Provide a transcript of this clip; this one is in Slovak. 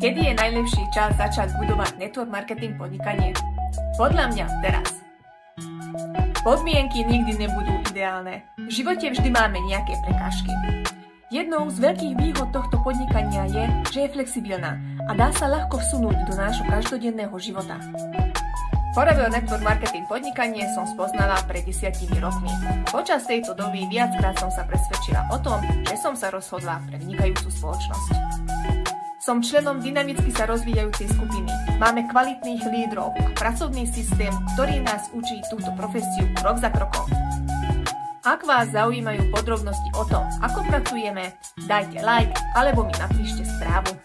Kedy je najlepší čas začať budovať network marketing podnikanie? Podľa mňa teraz. Podmienky nikdy nebudú ideálne. V živote vždy máme nejaké prekážky. Jednou z veľkých výhod tohto podnikania je, že je flexibilná a dá sa ľahko vsunúť do nášho každodenného života. Forever Network Marketing podnikanie som spoznala pred 10 rokmi. Počas tejto doby viackrát som sa presvedčila o tom, že som sa rozhodla pre vynikajúcu spoločnosť. Som členom dynamicky sa rozvíjajúcej skupiny. Máme kvalitných lídrov a pracovný systém, ktorý nás učí túto profesiu krok za krokom. Ak vás zaujímajú podrobnosti o tom, ako pracujeme, dajte like alebo mi napíšte správu.